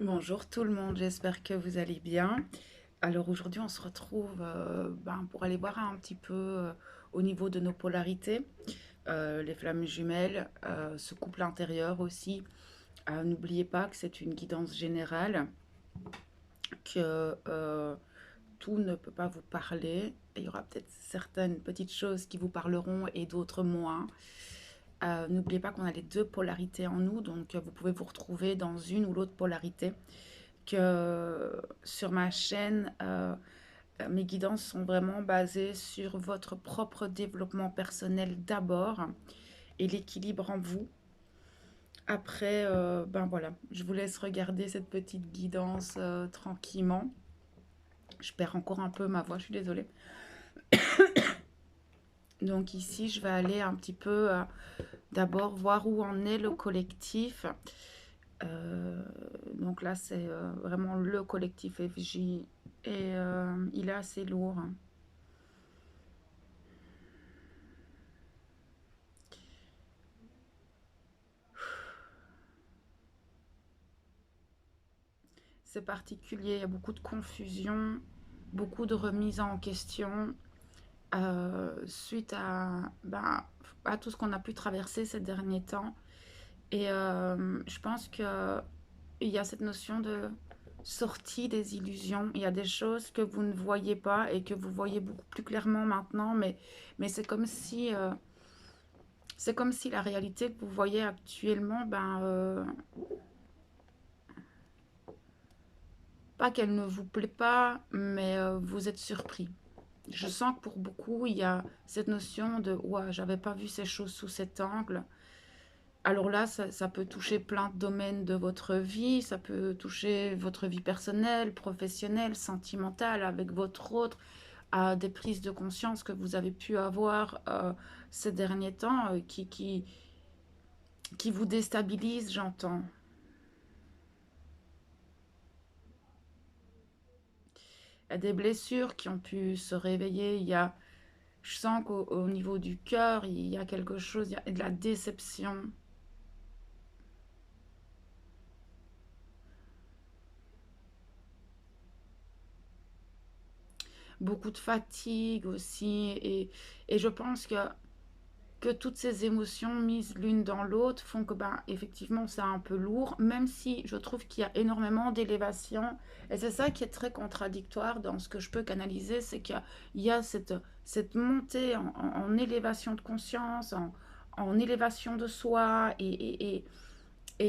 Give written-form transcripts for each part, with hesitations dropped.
Bonjour tout le monde, j'espère que vous allez bien. Alors aujourd'hui, on se retrouve pour aller voir un petit peu au niveau de nos polarités, les flammes jumelles, ce couple intérieur aussi. N'oubliez pas que c'est une guidance générale, que tout ne peut pas vous parler. Il y aura peut-être certaines petites choses qui vous parleront et d'autres moins. N'oubliez pas qu'on a les deux polarités en nous, donc vous pouvez vous retrouver dans une ou l'autre polarité. Que sur ma chaîne, mes guidances sont vraiment basées sur votre propre développement personnel d'abord et l'équilibre en vous. Après, voilà, je vous laisse regarder cette petite guidance tranquillement. Je perds encore un peu ma voix, je suis désolée. Donc ici, je vais aller un petit peu d'abord voir où en est le collectif. Euh, donc là, c'est vraiment le collectif FJ et il est assez lourd. C'est particulier, il y a beaucoup de confusion, beaucoup de remise en question suite à tout ce qu'on a pu traverser ces derniers temps. Et je pense qu'il y a cette notion de sortie des illusions. Il y a des choses que vous ne voyez pas et que vous voyez beaucoup plus clairement maintenant, mais c'est comme si la réalité que vous voyez actuellement, pas qu'elle ne vous plaît pas, mais vous êtes surpris. Je sens que pour beaucoup, il y a cette notion de ouais, j'avais pas vu ces choses sous cet angle. Alors là, ça peut toucher plein de domaines de votre vie, ça peut toucher votre vie personnelle, professionnelle, sentimentale, avec votre autre, à des prises de conscience que vous avez pu avoir ces derniers temps qui vous déstabilisent, j'entends. Il y a des blessures qui ont pu se réveiller, je sens qu'au niveau du cœur, il y a quelque chose, il y a de la déception. Beaucoup de fatigue aussi. Et je pense que toutes ces émotions mises l'une dans l'autre font que, effectivement, c'est un peu lourd, même si je trouve qu'il y a énormément d'élévation. Et c'est ça qui est très contradictoire dans ce que je peux canaliser, c'est qu'il y a cette montée en élévation de conscience, en élévation de soi, et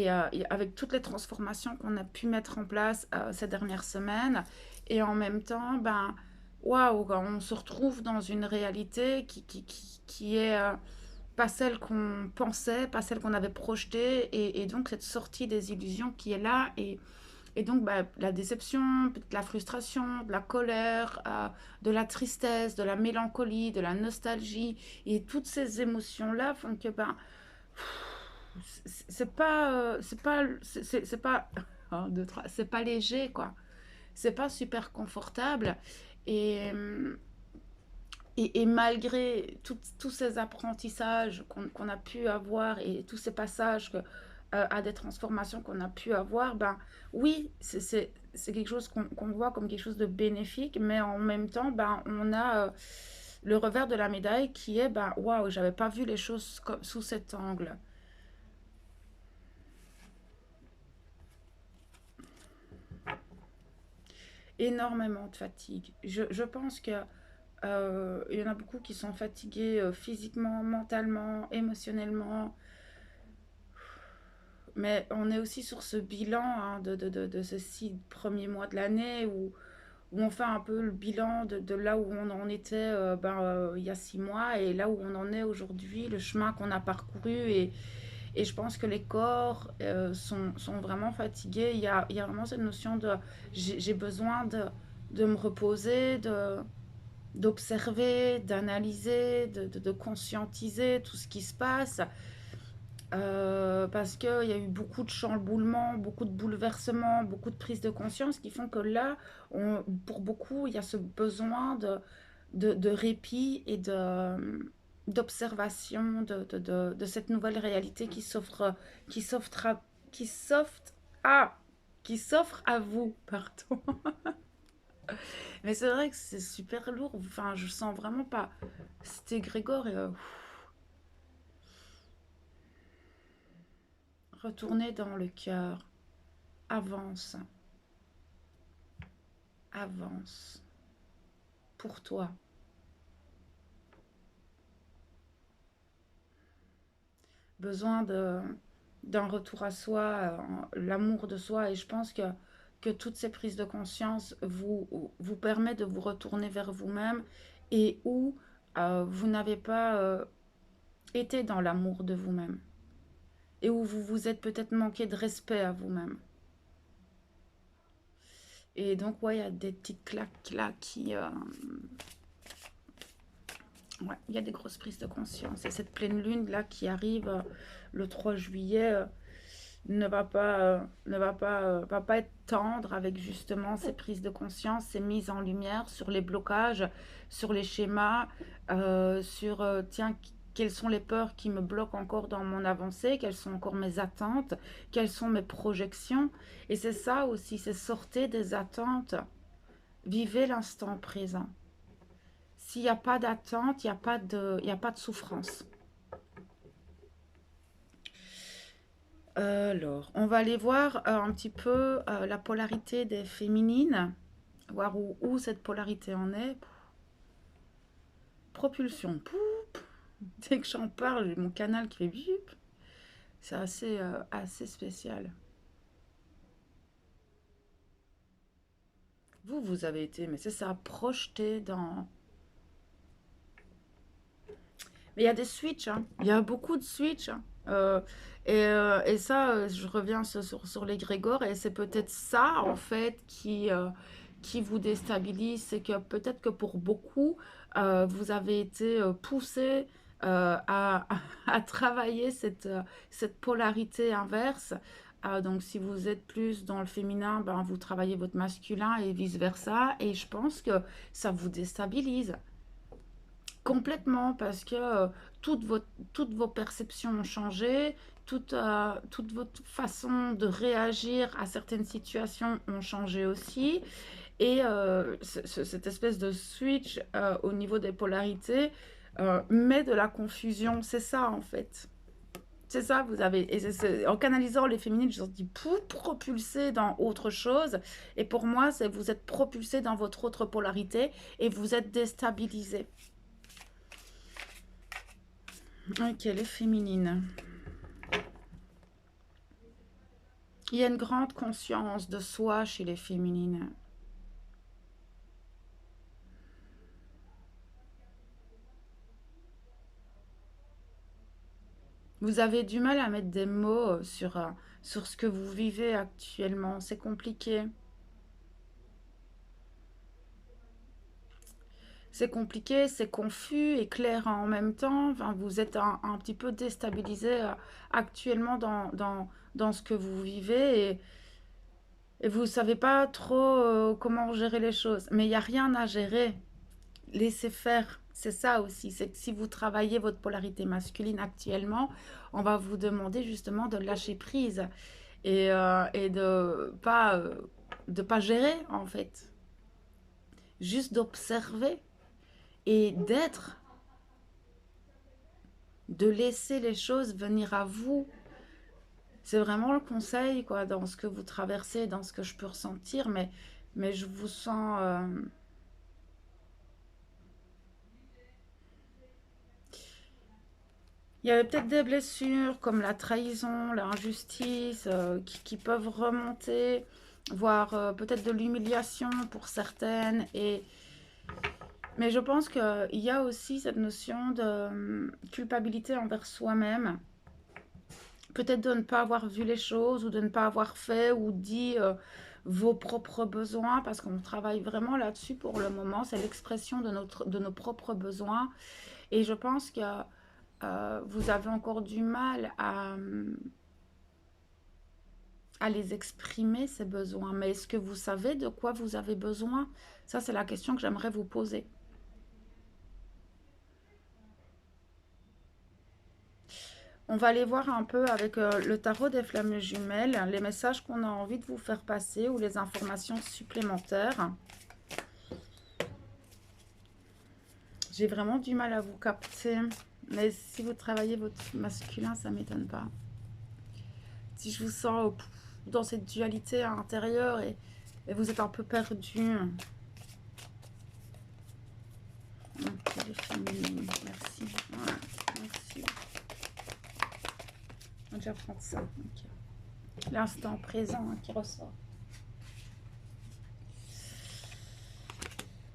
avec toutes les transformations qu'on a pu mettre en place ces dernières semaines. Et en même temps, waouh, on se retrouve dans une réalité qui est pas celle qu'on pensait, pas celle qu'on avait projetée, et donc cette sortie des illusions qui est là, et donc la déception, peut-être la frustration, de la colère, de la tristesse, de la mélancolie, de la nostalgie, et toutes ces émotions-là font que c'est pas un, deux, trois, c'est pas léger, quoi. C'est pas super confortable, et et malgré tous ces apprentissages qu'on a pu avoir et tous ces passages à des transformations qu'on a pu avoir, oui, c'est quelque chose qu'on voit comme quelque chose de bénéfique, mais en même temps, on a le revers de la médaille qui est, waouh, j'avais pas vu les choses sous cet angle. Énormément de fatigue. Je pense que il y en a beaucoup qui sont fatigués physiquement, mentalement, émotionnellement. Mais on est aussi sur ce bilan hein, de ces 6 premiers mois de l'année où on fait un peu le bilan de là où on en était il y a 6 mois et là où on en est aujourd'hui, le chemin qu'on a parcouru. Et je pense que les corps sont vraiment fatigués. Il y a vraiment cette notion de j'ai besoin de me reposer, d'observer, d'analyser, de conscientiser tout ce qui se passe. Parce qu'il y a eu beaucoup de chamboulements, beaucoup de bouleversements, beaucoup de prises de conscience qui font que là, pour beaucoup, il y a ce besoin de répit et d'observation de cette nouvelle réalité qui s'offre, qui s'offre, qui s'offre, ah, qui s'offre à vous, pardon. Mais c'est vrai que c'est super lourd. Enfin, je sens vraiment pas. C'était Grégor et retourner dans le cœur. Avance, avance. Pour toi. Besoin d'un retour à soi, l'amour de soi. Et je pense que toutes ces prises de conscience vous permettent de vous retourner vers vous-même et où vous n'avez pas été dans l'amour de vous-même. Et où vous vous êtes peut-être manqué de respect à vous-même. Et donc, ouais, il y a des petites claques là qui... ouais, il y a des grosses prises de conscience. Et cette pleine lune là qui arrive le 3 juillet va pas être tendre avec justement ces prises de conscience, ces mises en lumière sur les blocages, sur les schémas, sur tiens, quelles sont les peurs qui me bloquent encore dans mon avancée, quelles sont encore mes attentes, quelles sont mes projections. Et c'est ça aussi, c'est sortez des attentes, vivez l'instant présent. S'il n'y a pas d'attente, il y a pas de souffrance. Alors, on va aller voir un petit peu la polarité des féminines, voir où cette polarité en est. Propulsion, poup. Dès que j'en parle, j'ai mon canal qui fait bip. C'est assez spécial. Vous avez été, mais c'est ça, projeté dans... Mais il y a des switches, hein. Il y a beaucoup de switches, hein. Et ça, je reviens sur les Grégor, et c'est peut-être ça, en fait, qui vous déstabilise. C'est que peut-être que pour beaucoup, vous avez été poussé à travailler cette polarité inverse. Donc, si vous êtes plus dans le féminin, ben, vous travaillez votre masculin et vice-versa. Et je pense que ça vous déstabilise. Complètement, parce que toutes vos perceptions ont changé, toute votre façon de réagir à certaines situations ont changé aussi. Et cette espèce de switch au niveau des polarités met de la confusion. C'est ça, en fait. C'est ça, vous avez. Et en canalisant les féminines, je dis propulsé dans autre chose. Et pour moi, c'est vous êtes propulsé dans votre autre polarité et vous êtes déstabilisé. Ok, les féminines. Il y a une grande conscience de soi chez les féminines. Vous avez du mal à mettre des mots sur ce que vous vivez actuellement. C'est compliqué. C'est compliqué, c'est confus et clair en même temps. Enfin, vous êtes un petit peu déstabilisé actuellement dans ce que vous vivez et vous ne savez pas trop comment gérer les choses. Mais il n'y a rien à gérer. Laissez faire. C'est ça aussi. C'est que si vous travaillez votre polarité masculine actuellement, on va vous demander justement de lâcher prise et de pas gérer en fait. Juste d'observer et d'être, de laisser les choses venir à vous. C'est vraiment le conseil quoi, dans ce que vous traversez, dans ce que je peux ressentir, mais je vous sens... il y avait peut-être des blessures comme la trahison, l'injustice qui peuvent remonter, voire peut-être de l'humiliation pour certaines. Mais je pense qu'il y a aussi cette notion de culpabilité envers soi-même. Peut-être de ne pas avoir vu les choses ou de ne pas avoir fait ou dit vos propres besoins parce qu'on travaille vraiment là-dessus pour le moment. C'est l'expression de nos propres besoins. Et je pense que vous avez encore du mal à les exprimer, ces besoins. Mais est-ce que vous savez de quoi vous avez besoin? Ça, c'est la question que j'aimerais vous poser. On va aller voir un peu avec le tarot des flammes jumelles, les messages qu'on a envie de vous faire passer ou les informations supplémentaires. J'ai vraiment du mal à vous capter. Mais si vous travaillez votre masculin, ça ne m'étonne pas. Si je vous sens dans cette dualité intérieure et vous êtes un peu perdu. Ok, les féminines, merci. Voilà, merci. On va déjà prendre ça. Okay. L'instant présent qui ressort.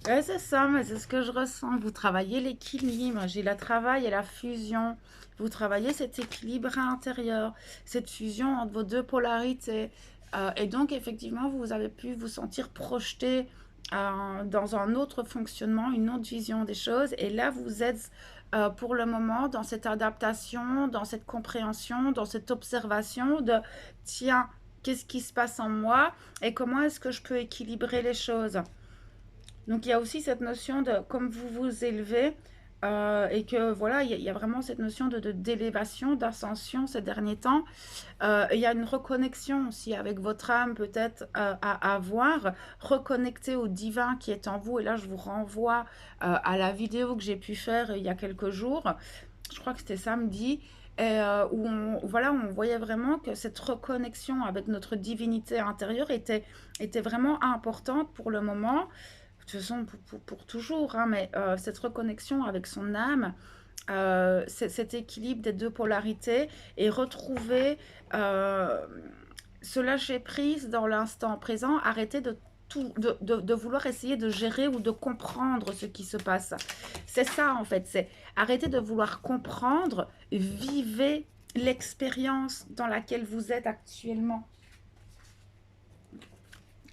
Ouais, c'est ça, mais c'est ce que je ressens. Vous travaillez l'équilibre, j'ai la travail et la fusion. Vous travaillez cet équilibre intérieur, cette fusion entre vos deux polarités. Et donc, effectivement, vous avez pu vous sentir projeté dans un autre fonctionnement, une autre vision des choses. Et là, vous êtes pour le moment dans cette adaptation, dans cette compréhension, dans cette observation de, tiens, qu'est-ce qui se passe en moi et comment est-ce que je peux équilibrer les choses. Donc il y a aussi cette notion de comme vous vous élevez et que voilà, il y a vraiment cette notion d'élévation, d'ascension ces derniers temps. Il y a une reconnexion aussi avec votre âme peut-être à avoir, reconnecter au divin qui est en vous. Et là, je vous renvoie à la vidéo que j'ai pu faire il y a quelques jours. Je crois que c'était samedi. Et où voilà, on voyait vraiment que cette reconnexion avec notre divinité intérieure était vraiment importante pour le moment de toute façon pour toujours, hein, mais cette reconnexion avec son âme, cet équilibre des deux polarités et retrouver euh, ce lâcher prise dans l'instant présent, arrêter de vouloir essayer de gérer ou de comprendre ce qui se passe. C'est ça en fait, c'est arrêter de vouloir comprendre, vivez l'expérience dans laquelle vous êtes actuellement.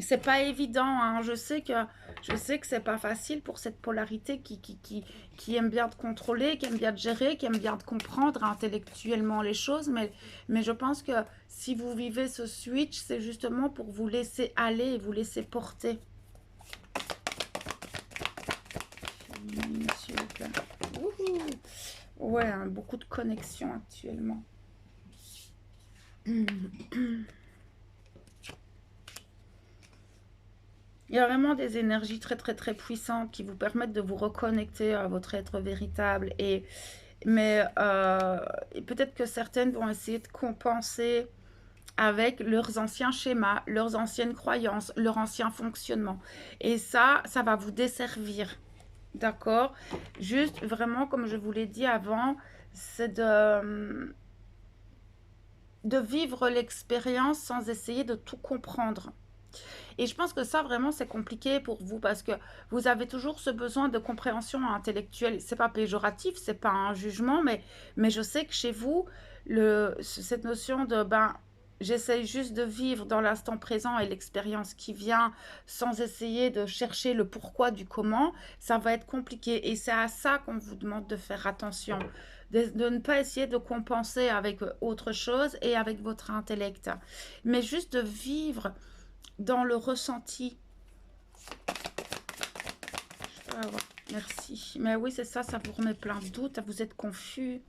C'est pas évident, hein. Je sais que c'est pas facile pour cette polarité qui aime bien de contrôler, qui aime bien de gérer, qui aime bien de comprendre intellectuellement les choses, mais je pense que si vous vivez ce switch, c'est justement pour vous laisser aller et vous laisser porter. S'il vous plaît. Ouais, hein, beaucoup de connexions actuellement. Il y a vraiment des énergies très très très puissantes qui vous permettent de vous reconnecter à votre être véritable. Mais peut-être que certaines vont essayer de compenser avec leurs anciens schémas, leurs anciennes croyances, leur ancien fonctionnement. Et ça va vous desservir. D'accord? Juste vraiment, comme je vous l'ai dit avant, c'est de vivre l'expérience sans essayer de tout comprendre. Et je pense que ça, vraiment, c'est compliqué pour vous parce que vous avez toujours ce besoin de compréhension intellectuelle. C'est pas péjoratif, c'est pas un jugement, mais je sais que chez vous, cette notion de j'essaye juste de vivre dans l'instant présent et l'expérience qui vient sans essayer de chercher le pourquoi du comment, ça va être compliqué. Et c'est à ça qu'on vous demande de faire attention. De ne pas essayer de compenser avec autre chose et avec votre intellect, mais juste de vivre dans le ressenti. Ah ouais, merci. Mais oui, c'est ça, ça vous remet plein de doutes, vous êtes confus.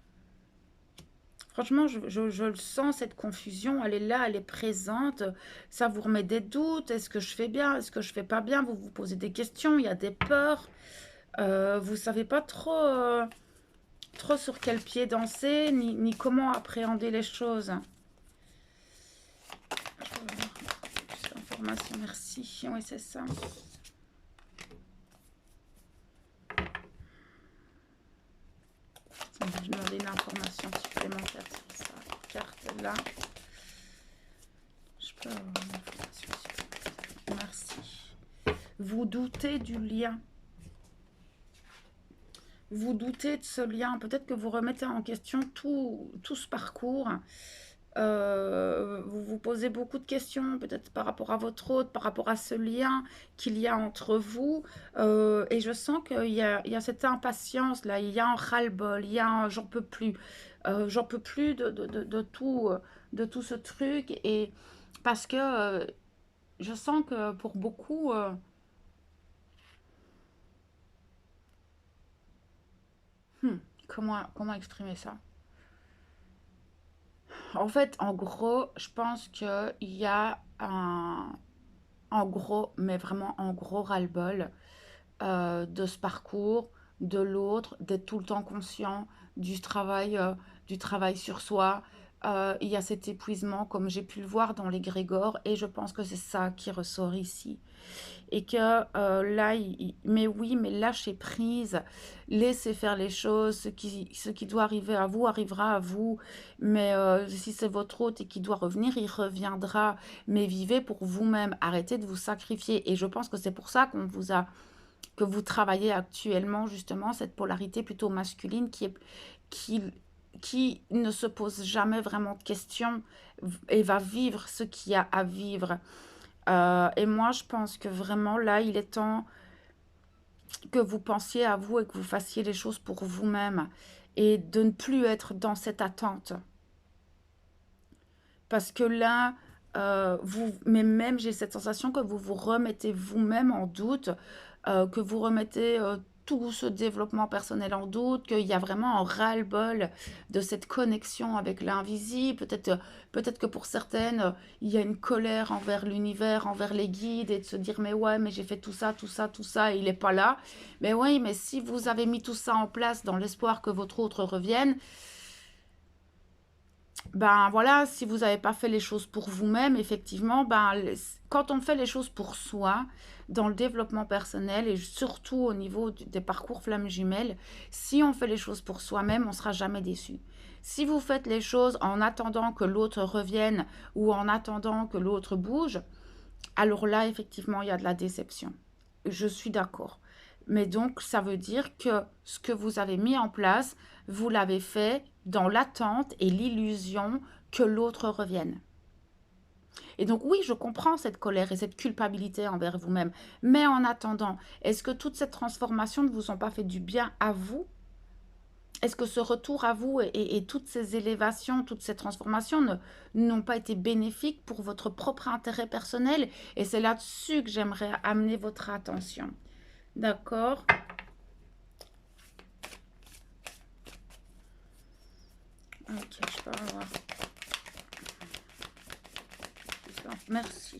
Franchement, je le sens, cette confusion, elle est là, elle est présente. Ça vous remet des doutes. Est-ce que je fais bien? Est-ce que je fais pas bien? Vous vous posez des questions, il y a des peurs. Vous savez pas trop sur quel pied danser, ni comment appréhender les choses. Plus d'informations, merci. Oui, c'est ça. Je vais demander une information supplémentaire sur cette carte-là. Je peux avoir une information supplémentaire. Merci. Vous doutez du lien. Vous doutez de ce lien. Peut-être que vous remettez en question tout ce parcours. Vous vous posez beaucoup de questions, peut-être par rapport à votre hôte, par rapport à ce lien qu'il y a entre vous. Et je sens qu'il y a cette impatience là, il y a un ras-le-bol, il y a un j'en peux plus de tout ce truc. Et parce que je sens que pour beaucoup, hmm, comment exprimer ça? En fait, en gros, je pense qu'il y a un, en gros, mais vraiment en gros ras-le-bol de ce parcours, de l'autre, d'être tout le temps conscient du travail sur soi. Il y a cet épuisement, comme j'ai pu le voir dans les Grégores, et je pense que c'est ça qui ressort ici. Et que là, mais oui, mais lâchez prise, laissez faire les choses, ce qui doit arriver à vous arrivera à vous, mais si c'est votre hôte et qui doit revenir, il reviendra, mais vivez pour vous-même, arrêtez de vous sacrifier, et je pense que c'est pour ça que vous travaillez actuellement justement cette polarité plutôt masculine qui, qui ne se pose jamais vraiment de questions et va vivre ce qu'il y a à vivre. Et moi, je pense que vraiment, là, il est temps que vous pensiez à vous et que vous fassiez les choses pour vous-même et de ne plus être dans cette attente. Parce que là, mais même j'ai cette sensation que vous vous remettez vous-même en doute, que vous remettez tout ce développement personnel en doute, qu'il y a vraiment un ras-le-bol de cette connexion avec l'invisible. Peut-être que pour certaines, il y a une colère envers l'univers, envers les guides, et de se dire, mais ouais, mais j'ai fait tout ça, tout ça, tout ça, et il n'est pas là. Mais oui, mais si vous avez mis tout ça en place dans l'espoir que votre autre revienne, ben voilà, si vous n'avez pas fait les choses pour vous-même, effectivement, ben, quand on fait les choses pour soi, dans le développement personnel et surtout au niveau des parcours flammes jumelles, si on fait les choses pour soi-même, on ne sera jamais déçu. Si vous faites les choses en attendant que l'autre revienne ou en attendant que l'autre bouge, alors là, effectivement, il y a de la déception. Je suis d'accord. Mais donc, ça veut dire que ce que vous avez mis en place, vous l'avez fait dans l'attente et l'illusion que l'autre revienne. Et donc, oui, je comprends cette colère et cette culpabilité envers vous-même. Mais en attendant, est-ce que toute cette transformation ne vous ont pas fait du bien à vous? Est-ce que ce retour à vous et toutes ces élévations, toutes ces transformations n'ont pas été bénéfiques pour votre propre intérêt personnel? Et c'est là-dessus que j'aimerais amener votre attention. D'accord? Ok, je peux avoir ça. Merci.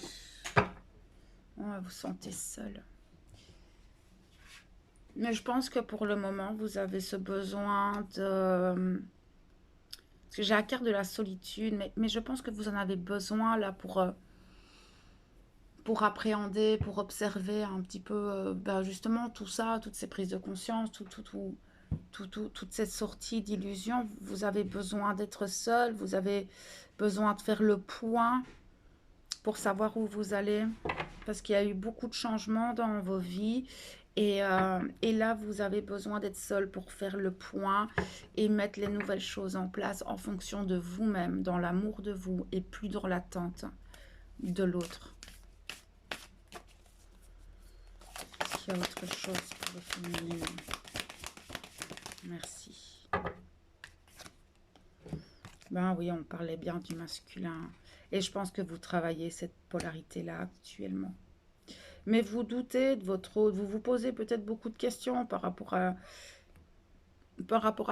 Ouais, vous sentez seul. Mais je pense que pour le moment, vous avez ce besoin de... Parce que j'ai la carte de la solitude, mais je pense que vous en avez besoin là pour appréhender, pour observer un petit peu ben justement tout ça, toutes ces prises de conscience, toute cette sortie d'illusion. Vous avez besoin d'être seul, vous avez besoin de faire le point pour savoir où vous allez, parce qu'il y a eu beaucoup de changements dans vos vies. Et là, vous avez besoin d'être seul pour faire le point et mettre les nouvelles choses en place en fonction de vous-même, dans l'amour de vous et plus dans l'attente de l'autre. Est-ce qu'il y a autre chose pour le féminin? Merci. Ben oui, on parlait bien du masculin. Et je pense que vous travaillez cette polarité-là actuellement. Mais vous doutez de votre autre, vous vous posez peut-être beaucoup de questions par rapport à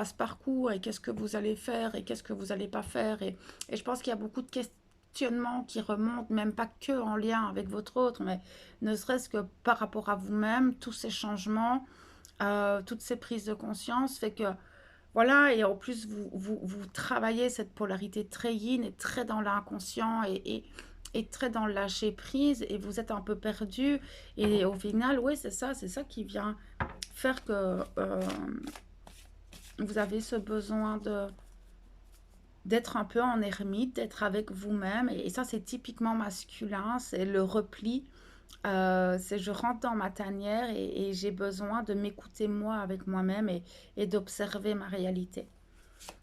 ce parcours et qu'est-ce que vous allez faire et qu'est-ce que vous n'allez pas faire. Et je pense qu'il y a beaucoup de questionnements qui remontent, même pas que en lien avec votre autre, mais ne serait-ce que par rapport à vous-même, tous ces changements, toutes ces prises de conscience, fait que voilà, et en plus vous travaillez cette polarité très yin et très dans l'inconscient et très dans le lâcher prise et vous êtes un peu perdu et au final, oui, c'est ça qui vient faire que vous avez ce besoin d'être un peu en ermite, d'être avec vous-même. Et ça, c'est typiquement masculin, c'est le repli. C'est je rentre dans ma tanière et j'ai besoin de m'écouter moi avec moi-même et d'observer ma réalité.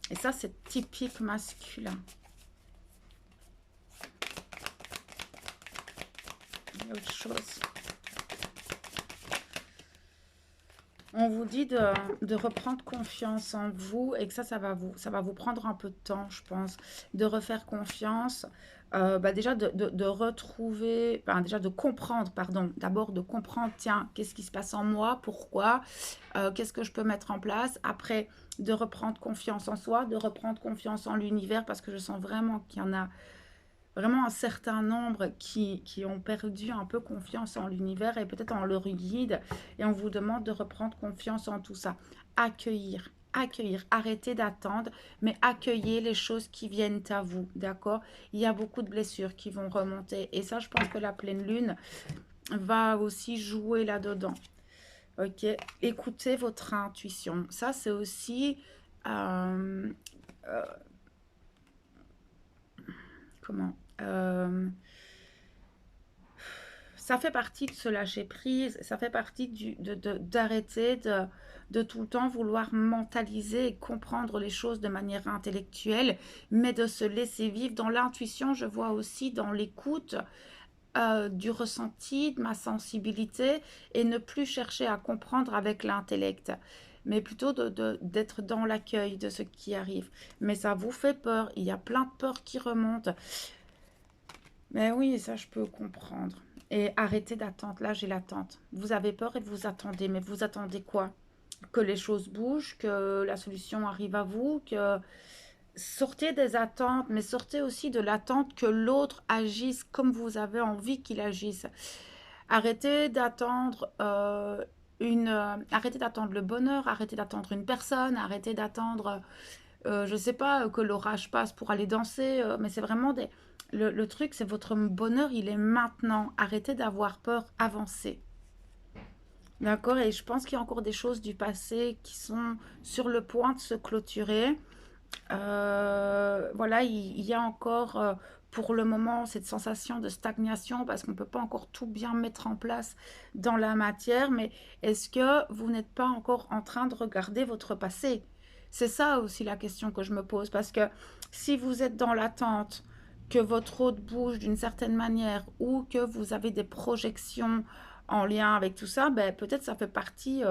Et ça, c'est typique masculin. Il y a autre chose. On vous dit de reprendre confiance en vous et que ça va vous prendre un peu de temps, je pense, de refaire confiance. Bah déjà de retrouver, enfin déjà de comprendre, pardon, d'abord de comprendre, tiens, qu'est-ce qui se passe en moi, pourquoi, qu'est-ce que je peux mettre en place. Après, de reprendre confiance en soi, de reprendre confiance en l'univers, parce que je sens vraiment qu'il y en a vraiment un certain nombre qui ont perdu un peu confiance en l'univers et peut-être en leur guide. Et on vous demande de reprendre confiance en tout ça. Accueillir, accueillir, arrêtez d'attendre, mais accueillez les choses qui viennent à vous, d'accord? Il y a beaucoup de blessures qui vont remonter. Et ça, je pense que la pleine lune va aussi jouer là-dedans. Ok, écoutez votre intuition. Ça, c'est aussi euh, euh, comment ça fait partie de se lâcher prise, ça fait partie d'arrêter de tout le temps vouloir mentaliser et comprendre les choses de manière intellectuelle, mais de se laisser vivre dans l'intuition. Je vois aussi dans l'écoute du ressenti, de ma sensibilité, et ne plus chercher à comprendre avec l'intellect, mais plutôt d'être dans l'accueil de ce qui arrive. Mais ça vous fait peur, il y a plein de peurs qui remontent. Mais oui, ça je peux comprendre. Et arrêtez d'attendre. Là, j'ai l'attente. Vous avez peur et vous attendez. Mais vous attendez quoi? Que les choses bougent, que la solution arrive à vous, que sortez des attentes, mais sortez aussi de l'attente que l'autre agisse comme vous avez envie qu'il agisse. Arrêtez d'attendre arrêtez d'attendre le bonheur, arrêtez d'attendre une personne, arrêtez d'attendre je sais pas, que l'orage passe pour aller danser, mais c'est vraiment des... Le truc, c'est votre bonheur, il est maintenant. Arrêtez d'avoir peur, avancez. D'accord? Et je pense qu'il y a encore des choses du passé qui sont sur le point de se clôturer. Voilà, il y a encore pour le moment cette sensation de stagnation parce qu'on ne peut pas encore tout bien mettre en place dans la matière, mais est-ce que vous n'êtes pas encore en train de regarder votre passé? C'est ça aussi la question que je me pose parce que si vous êtes dans l'attente que votre hôte bouge d'une certaine manière ou que vous avez des projections en lien avec tout ça, ben, peut-être ça fait partie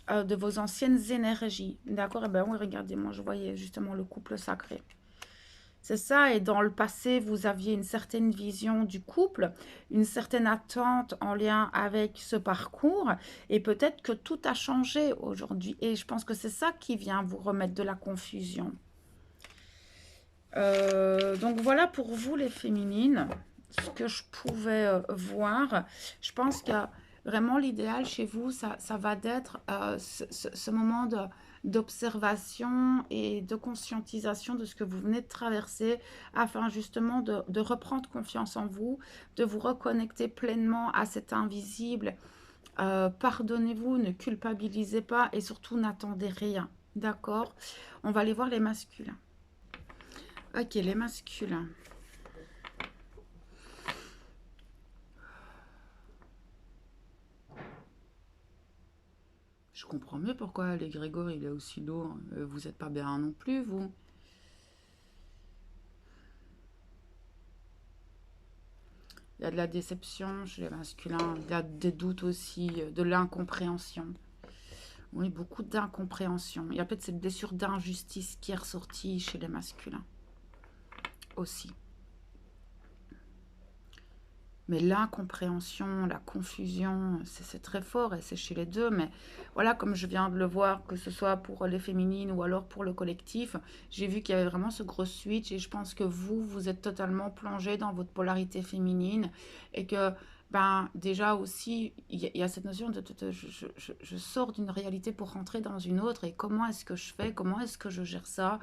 de vos anciennes énergies. D'accord? Eh ben oui, regardez, moi je voyais justement le couple sacré. C'est ça, et dans le passé, vous aviez une certaine vision du couple, une certaine attente en lien avec ce parcours, et peut-être que tout a changé aujourd'hui. Et je pense que c'est ça qui vient vous remettre de la confusion. Donc voilà pour vous les féminines, ce que je pouvais voir. Je pense que vraiment l'idéal chez vous, ça va d'être ce moment d'observation et de conscientisation de ce que vous venez de traverser afin justement de reprendre confiance en vous, de vous reconnecter pleinement à cet invisible. Pardonnez-vous, ne culpabilisez pas et surtout n'attendez rien. D'accord? On va aller voir les masculins. Ok, les masculins. Je comprends mieux pourquoi les Grégor il est aussi lourd. Vous n'êtes pas bien non plus, vous. Il y a de la déception chez les masculins. Il y a des doutes aussi, de l'incompréhension. Oui, beaucoup d'incompréhension. Il y a peut-être cette blessure d'injustice qui est ressortie chez les masculins aussi. Mais l'incompréhension, la confusion, c'est très fort et c'est chez les deux. Mais voilà, comme je viens de le voir, que ce soit pour les féminines ou alors pour le collectif, j'ai vu qu'il y avait vraiment ce gros switch et je pense que vous êtes totalement plongé dans votre polarité féminine et que, ben, déjà aussi, il y a cette notion je sors d'une réalité pour rentrer dans une autre et comment est-ce que je fais, comment est-ce que je gère ça.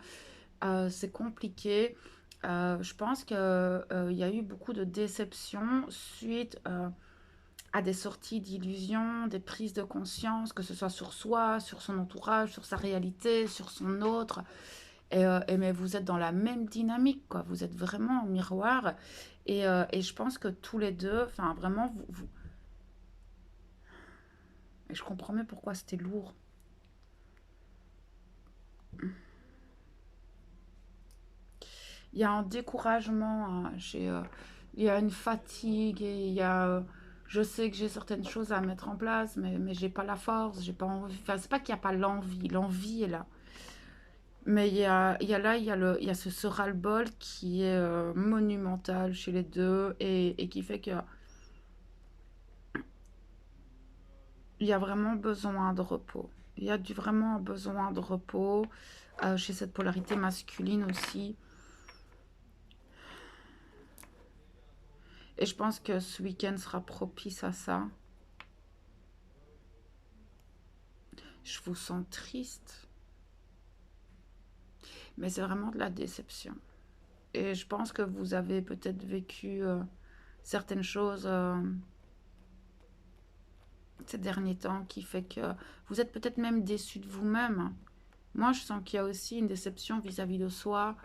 C'est compliqué. Je pense qu'il y a eu beaucoup de déceptions suite à des sorties d'illusions, des prises de conscience, que ce soit sur soi, sur son entourage, sur sa réalité, sur son autre. Mais vous êtes dans la même dynamique, quoi. Vous êtes vraiment en miroir. Et je pense que tous les deux, enfin vraiment, et je comprends mieux pourquoi c'était lourd. Il y a un découragement, hein, il y a une fatigue et il y a, Je sais que j'ai certaines choses à mettre en place, mais j'ai pas la force, j'ai pas envie. Enfin, c'est pas qu'il n'y a pas l'envie, l'envie est là. Mais il y a là, il y a ce ras-le-bol qui est monumental chez les deux et qui fait que il y a vraiment besoin de repos. Il y a vraiment besoin de repos chez cette polarité masculine aussi. Et je pense que ce week-end sera propice à ça. Je vous sens triste, mais c'est vraiment de la déception. Et je pense que vous avez peut-être vécu certaines choses ces derniers temps qui fait que vous êtes peut-être même déçu de vous-même. Moi, je sens qu'il y a aussi une déception vis-à-vis de soi,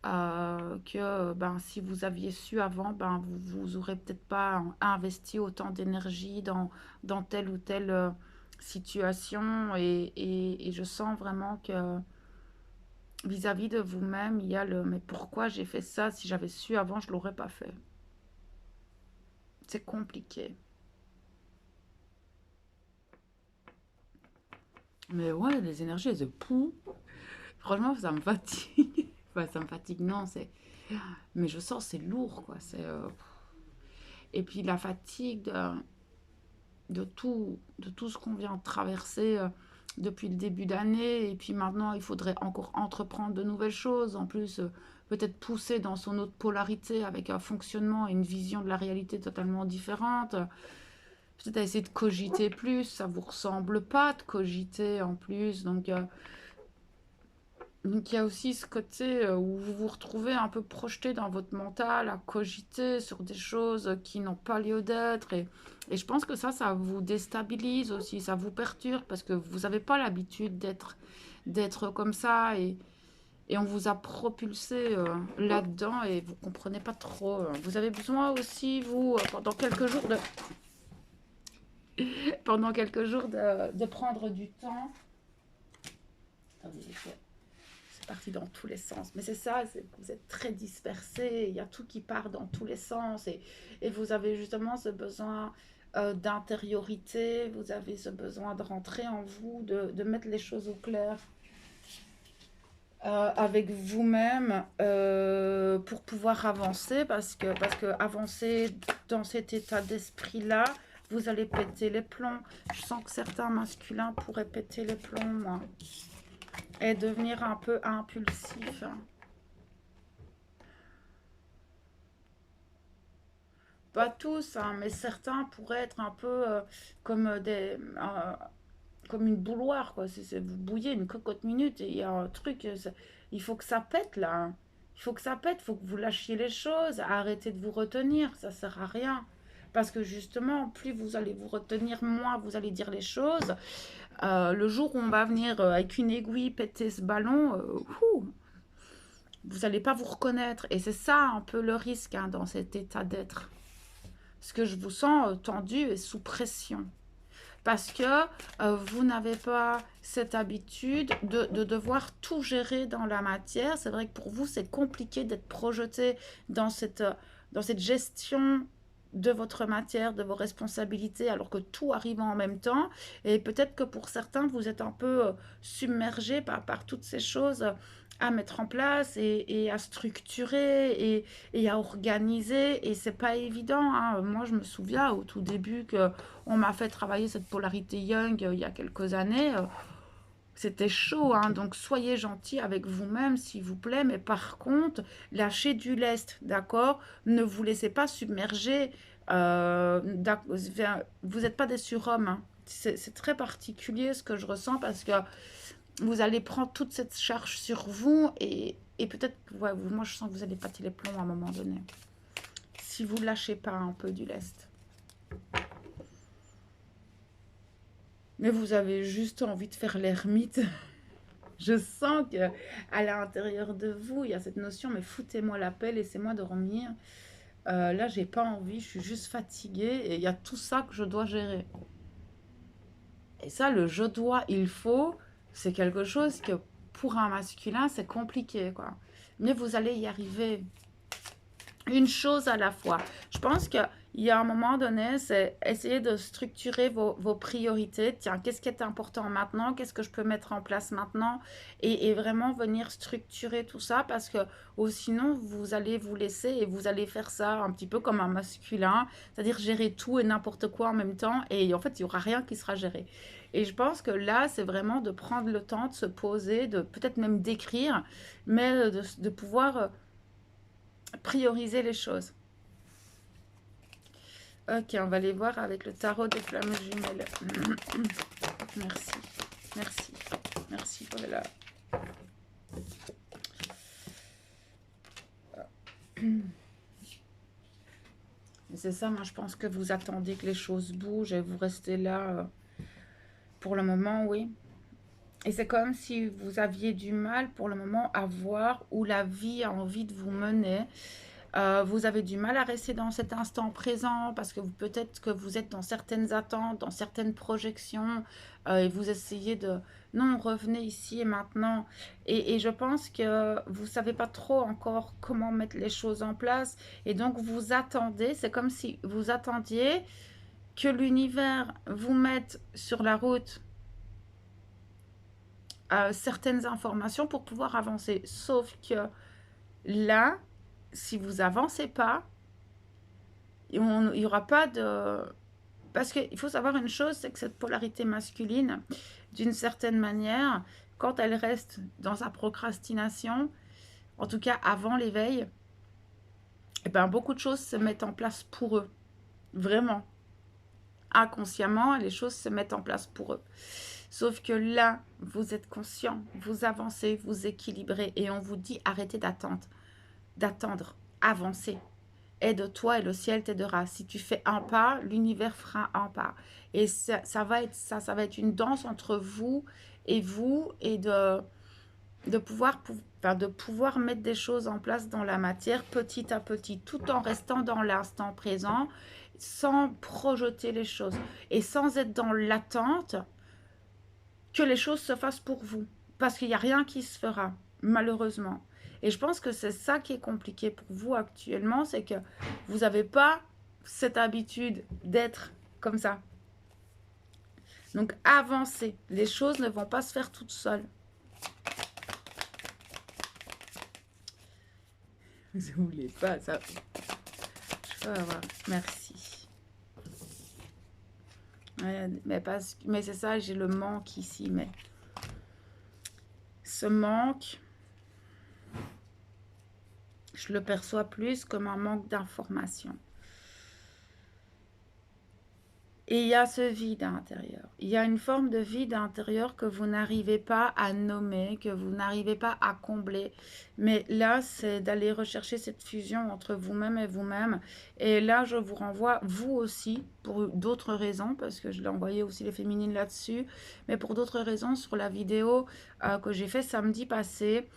que ben, si vous aviez su avant, ben, vous aurez peut-être pas investi autant d'énergie dans telle ou telle situation. Et je sens vraiment que vis-à-vis de vous-même, il y a le mais pourquoi j'ai fait ça? Si j'avais su avant, je l'aurais pas fait. C'est compliqué. Mais ouais, les énergies, elles se pouh. Franchement, ça me fatigue. Enfin, ça me fatigue, non, c'est. Mais je sens, c'est lourd, quoi. Et puis la fatigue de tout ce qu'on vient de traverser depuis le début d'année. Et puis maintenant, il faudrait encore entreprendre de nouvelles choses. En plus, peut-être pousser dans son autre polarité avec un fonctionnement et une vision de la réalité totalement différente. Peut-être à essayer de cogiter plus. Ça vous ressemble pas de cogiter en plus. Donc il y a aussi ce côté où vous vous retrouvez un peu projeté dans votre mental, à cogiter sur des choses qui n'ont pas lieu d'être. Et je pense que ça vous déstabilise aussi, ça vous perturbe parce que vous n'avez pas l'habitude d'être comme ça et on vous a propulsé là-dedans et vous comprenez pas trop. Vous avez besoin aussi, vous, pendant quelques jours de prendre du temps. Attendez, c'est parti dans tous les sens. Mais c'est ça, vous êtes très dispersé, il y a tout qui part dans tous les sens et vous avez justement ce besoin d'intériorité, vous avez ce besoin de rentrer en vous, de mettre les choses au clair avec vous-même pour pouvoir avancer parce que avancer dans cet état d'esprit-là, vous allez péter les plombs. Je sens que certains masculins pourraient péter les plombs, moi, et devenir un peu impulsif. Pas tous, hein, mais certains pourraient être un peu comme comme une bouilloire, quoi. Vous bouillez une cocotte minute et il y a un truc, il faut que ça pète là, hein. Il faut que ça pète, il faut que vous lâchiez les choses, arrêtez de vous retenir, ça sert à rien. Parce que justement, plus vous allez vous retenir, moins vous allez dire les choses. Le jour où on va venir avec une aiguille péter ce ballon, vous n'allez pas vous reconnaître. Et c'est ça un peu le risque hein, dans cet état d'être. Parce que je vous sens tendu et sous pression. Parce que vous n'avez pas cette habitude de devoir tout gérer dans la matière. C'est vrai que pour vous, c'est compliqué d'être projeté dans cette gestion de votre matière, de vos responsabilités, alors que tout arrive en même temps. Et peut-être que pour certains, vous êtes un peu submergé par toutes ces choses à mettre en place et à structurer et à organiser. Et c'est pas évident, hein. Moi, je me souviens au tout début que on m'a fait travailler cette polarité Young il y a quelques années. C'était chaud, hein, donc soyez gentil avec vous-même, s'il vous plaît. Mais par contre, lâchez du lest, d'accord? Ne vous laissez pas submerger. Vous n'êtes pas des surhommes, hein. C'est très particulier ce que je ressens parce que vous allez prendre toute cette charge sur vous et peut-être, ouais, moi je sens que vous allez pâter les plombs à un moment donné. Si vous lâchez pas un peu du lest. Mais vous avez juste envie de faire l'ermite. Je sens que à l'intérieur de vous, il y a cette notion, mais foutez-moi la paix, laissez-moi dormir. Là, j'ai pas envie, je suis juste fatiguée et il y a tout ça que je dois gérer. Et ça, le je dois, il faut, c'est quelque chose que pour un masculin, c'est compliqué, quoi. Mais vous allez y arriver une chose à la fois. Je pense qu'il Il y a un moment donné, c'est essayer de structurer vos priorités. Tiens, qu'est-ce qui est important maintenant? Qu'est-ce que je peux mettre en place maintenant? Et vraiment venir structurer tout ça parce que ou sinon, vous allez vous laisser et vous allez faire ça un petit peu comme un masculin, c'est-à-dire gérer tout et n'importe quoi en même temps. Et en fait, il n'y aura rien qui sera géré. Et je pense que là, c'est vraiment de prendre le temps de se poser, de peut-être même d'écrire, mais de pouvoir prioriser les choses. Ok, on va les voir avec le tarot des flammes jumelles. Merci, merci, merci. Voilà. C'est ça, moi je pense que vous attendez que les choses bougent et vous restez là pour le moment, oui. Et c'est comme si vous aviez du mal pour le moment à voir où la vie a envie de vous mener. Vous avez du mal à rester dans cet instant présent parce que peut-être que vous êtes dans certaines attentes, dans certaines projections et vous essayez de... Non, revenez ici et maintenant. Et je pense que vous ne savez pas trop encore comment mettre les choses en place. Et donc, vous attendez, c'est comme si vous attendiez que l'univers vous mette sur la route certaines informations pour pouvoir avancer. Sauf que là, si vous avancez pas, il n'y aura pas de... Parce qu'il faut savoir une chose, c'est que cette polarité masculine, d'une certaine manière, quand elle reste dans sa procrastination, en tout cas avant l'éveil, eh ben, beaucoup de choses se mettent en place pour eux. Vraiment. Inconsciemment, les choses se mettent en place pour eux. Sauf que là, vous êtes conscient, vous avancez, vous équilibrez et on vous dit arrêtez d'attendre, avancez. Aide-toi et le ciel t'aidera. Si tu fais un pas, l'univers fera un pas. Et ça va être ça, ça va être une danse entre vous et de pouvoir mettre des choses en place dans la matière petit à petit, tout en restant dans l'instant présent, sans projeter les choses et sans être dans l'attente que les choses se fassent pour vous. Parce qu'il n'y a rien qui se fera, malheureusement. Et je pense que c'est ça qui est compliqué pour vous actuellement, c'est que vous n'avez pas cette habitude d'être comme ça. Donc avancez. Les choses ne vont pas se faire toutes seules. Vous ne voulez pas ça. Je peux avoir. Merci. Ouais, mais c'est ça, j'ai le manque ici. Mais ce manque, je le perçois plus comme un manque d'information. Et il y a ce vide à l'intérieur. Il y a une forme de vide à l'intérieur que vous n'arrivez pas à nommer, que vous n'arrivez pas à combler. Mais là, c'est d'aller rechercher cette fusion entre vous-même et vous-même. Et là, je vous renvoie, vous aussi, pour d'autres raisons, parce que je l'ai envoyé aussi les féminines là-dessus, mais pour d'autres raisons, sur la vidéo que j'ai fait samedi passé,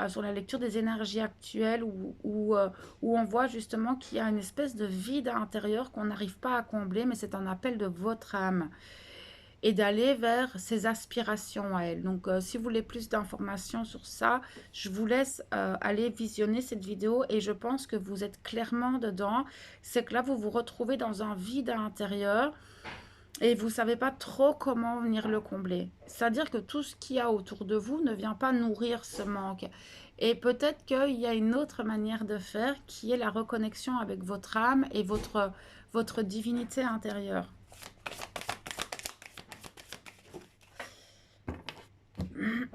sur la lecture des énergies actuelles, où on voit justement qu'il y a une espèce de vide à l'intérieur qu'on n'arrive pas à combler, mais c'est un appel de votre âme et d'aller vers ses aspirations à elle. Donc, si vous voulez plus d'informations sur ça, je vous laisse aller visionner cette vidéo et je pense que vous êtes clairement dedans. C'est que là, vous vous retrouvez dans un vide à l'intérieur et vous ne savez pas trop comment venir le combler. C'est-à-dire que tout ce qu'il y a autour de vous ne vient pas nourrir ce manque. Et peut-être qu'il y a une autre manière de faire qui est la reconnexion avec votre âme et votre divinité intérieure.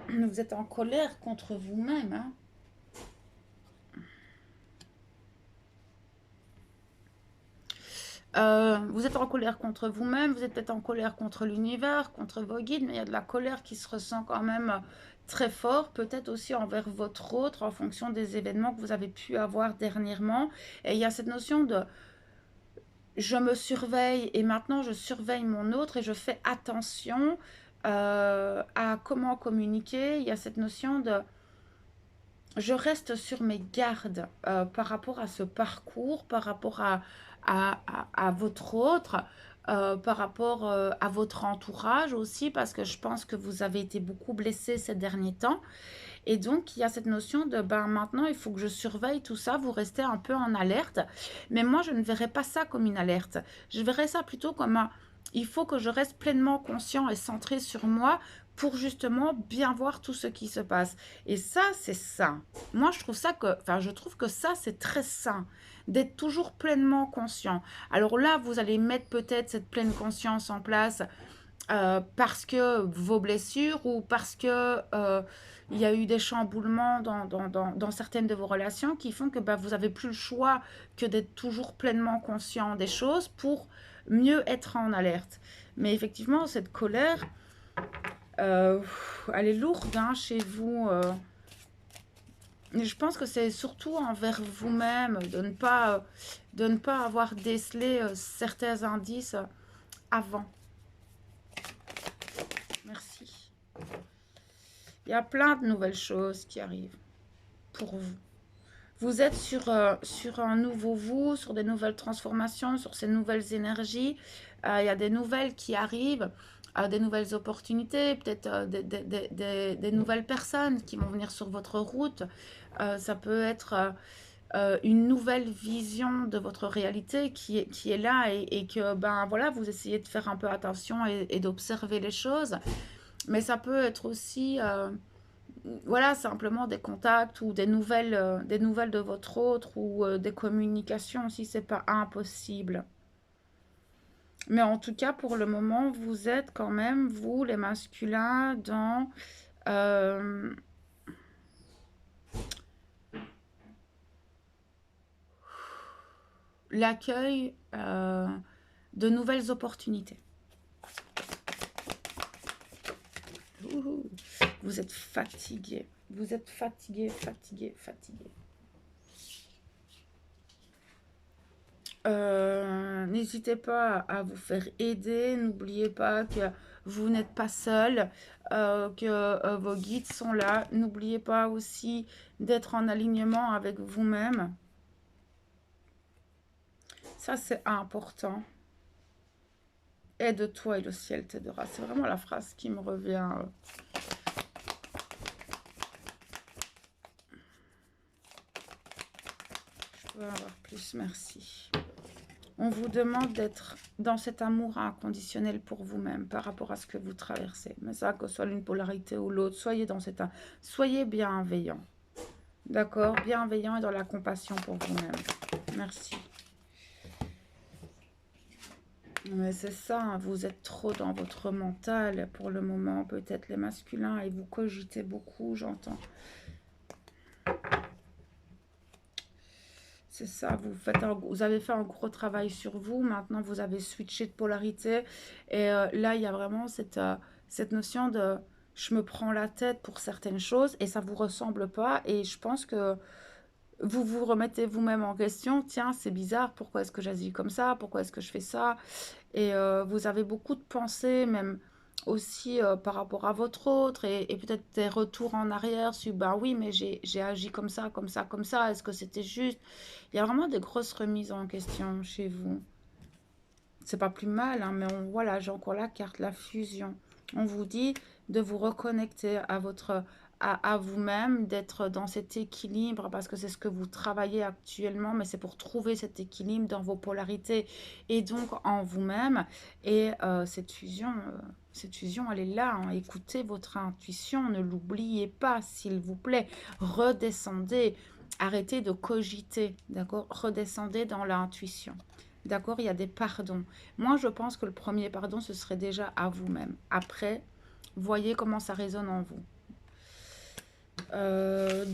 Vous êtes en colère contre vous-même, hein? Vous êtes en colère contre vous-même, vous êtes peut-être en colère contre l'univers, contre vos guides, mais il y a de la colère qui se ressent quand même très fort, peut-être aussi envers votre autre, en fonction des événements que vous avez pu avoir dernièrement. Et il y a cette notion de je me surveille et maintenant je surveille mon autre et je fais attention à comment communiquer. Il y a cette notion de je reste sur mes gardes par rapport à ce parcours, par rapport à votre autre, par rapport à votre entourage aussi, parce que je pense que vous avez été beaucoup blessé ces derniers temps. Et donc, il y a cette notion de, ben maintenant, il faut que je surveille tout ça, vous restez un peu en alerte. Mais moi, je ne verrais pas ça comme une alerte. Je verrais ça plutôt comme un, il faut que je reste pleinement conscient et centré sur moi pour justement bien voir tout ce qui se passe. Et ça, c'est sain. Moi, je trouve ça que, enfin, je trouve que ça, c'est très sain d'être toujours pleinement conscient. Alors là, vous allez mettre peut-être cette pleine conscience en place parce que vos blessures ou parce que il y a eu des chamboulements dans certaines de vos relations qui font que bah, vous n'avez plus le choix que d'être toujours pleinement conscient des choses pour mieux être en alerte. Mais effectivement, cette colère, euh, elle est lourde hein, chez vous. Et je pense que c'est surtout envers vous-même de ne pas avoir décelé certains indices avant. Merci. Il y a plein de nouvelles choses qui arrivent pour vous. Vous êtes sur un nouveau vous, sur des nouvelles transformations, sur ces nouvelles énergies. Il y a des nouvelles qui arrivent, des nouvelles opportunités, peut-être des nouvelles personnes qui vont venir sur votre route. Ça peut être une nouvelle vision de votre réalité qui est là et que ben voilà, vous essayez de faire un peu attention et d'observer les choses. Mais ça peut être aussi voilà, simplement des contacts ou des nouvelles de votre autre ou des communications si c'est pas impossible. Mais en tout cas, pour le moment, vous êtes quand même, vous, les masculins, dans euh, l'accueil de nouvelles opportunités. Ouhou. Vous êtes fatigué. Vous êtes fatigué, fatigué, fatigué. N'hésitez pas à vous faire aider. N'oubliez pas que vous n'êtes pas seul, que vos guides sont là. N'oubliez pas aussi d'être en alignement avec vous-même. Ça, c'est important. Aide-toi et le ciel t'aidera. C'est vraiment la phrase qui me revient. Je peux avoir plus, merci. On vous demande d'être dans cet amour inconditionnel pour vous-même par rapport à ce que vous traversez. Mais ça, que ce soit l'une polarité ou l'autre, soyez dans cet amour. Soyez bienveillant. D'accord? Bienveillant et dans la compassion pour vous-même. Merci. Mais c'est ça, hein, vous êtes trop dans votre mental pour le moment, peut-être les masculins, et vous cogitez beaucoup, j'entends. C'est ça, vous avez fait un gros travail sur vous, maintenant vous avez switché de polarité, et là il y a vraiment cette notion de je me prends la tête pour certaines choses, et ça vous ressemble pas, et je pense que vous vous remettez vous-même en question, tiens c'est bizarre, pourquoi est-ce que j'agis comme ça, pourquoi est-ce que je fais ça, et vous avez beaucoup de pensées, même aussi par rapport à votre autre, et peut-être des retours en arrière sur, ben oui, mais j'ai agi comme ça, comme ça, comme ça, est-ce que c'était juste? Il y a vraiment des grosses remises en question chez vous. C'est pas plus mal, hein, mais voilà, j'ai encore la carte, la fusion. On vous dit de vous reconnecter à votre à vous-même, d'être dans cet équilibre, parce que c'est ce que vous travaillez actuellement, mais c'est pour trouver cet équilibre dans vos polarités et donc en vous-même. Et cette fusion, elle est là, hein. Écoutez votre intuition, ne l'oubliez pas, s'il vous plaît. Redescendez, arrêtez de cogiter, d'accord? Redescendez dans l'intuition. D'accord, il y a des pardons. Moi, je pense que le premier pardon, ce serait déjà à vous-même. Après, voyez comment ça résonne en vous.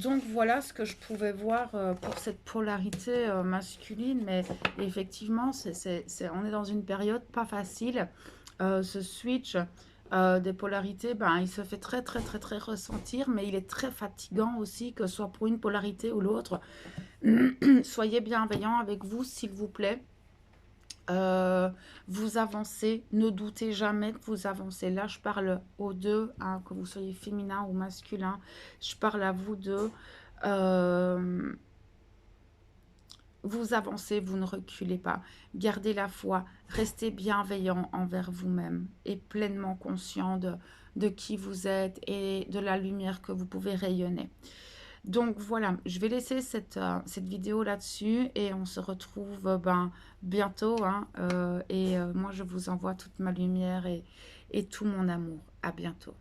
Donc voilà ce que je pouvais voir pour cette polarité masculine. Mais effectivement, on est dans une période pas facile. Ce switch des polarités, ben, il se fait très très très très ressentir. Mais il est très fatigant aussi, que ce soit pour une polarité ou l'autre. Soyez bienveillants avec vous, s'il vous plaît. Vous avancez, ne doutez jamais que vous avancez. Là, je parle aux deux, hein, que vous soyez féminin ou masculin. Je parle à vous deux. Euh, vous avancez, vous ne reculez pas. Gardez la foi, restez bienveillant envers vous-même et pleinement conscient de qui vous êtes et de la lumière que vous pouvez rayonner. Donc voilà, je vais laisser cette vidéo là-dessus et on se retrouve ben, bientôt, hein, moi, je vous envoie toute ma lumière et tout mon amour. À bientôt.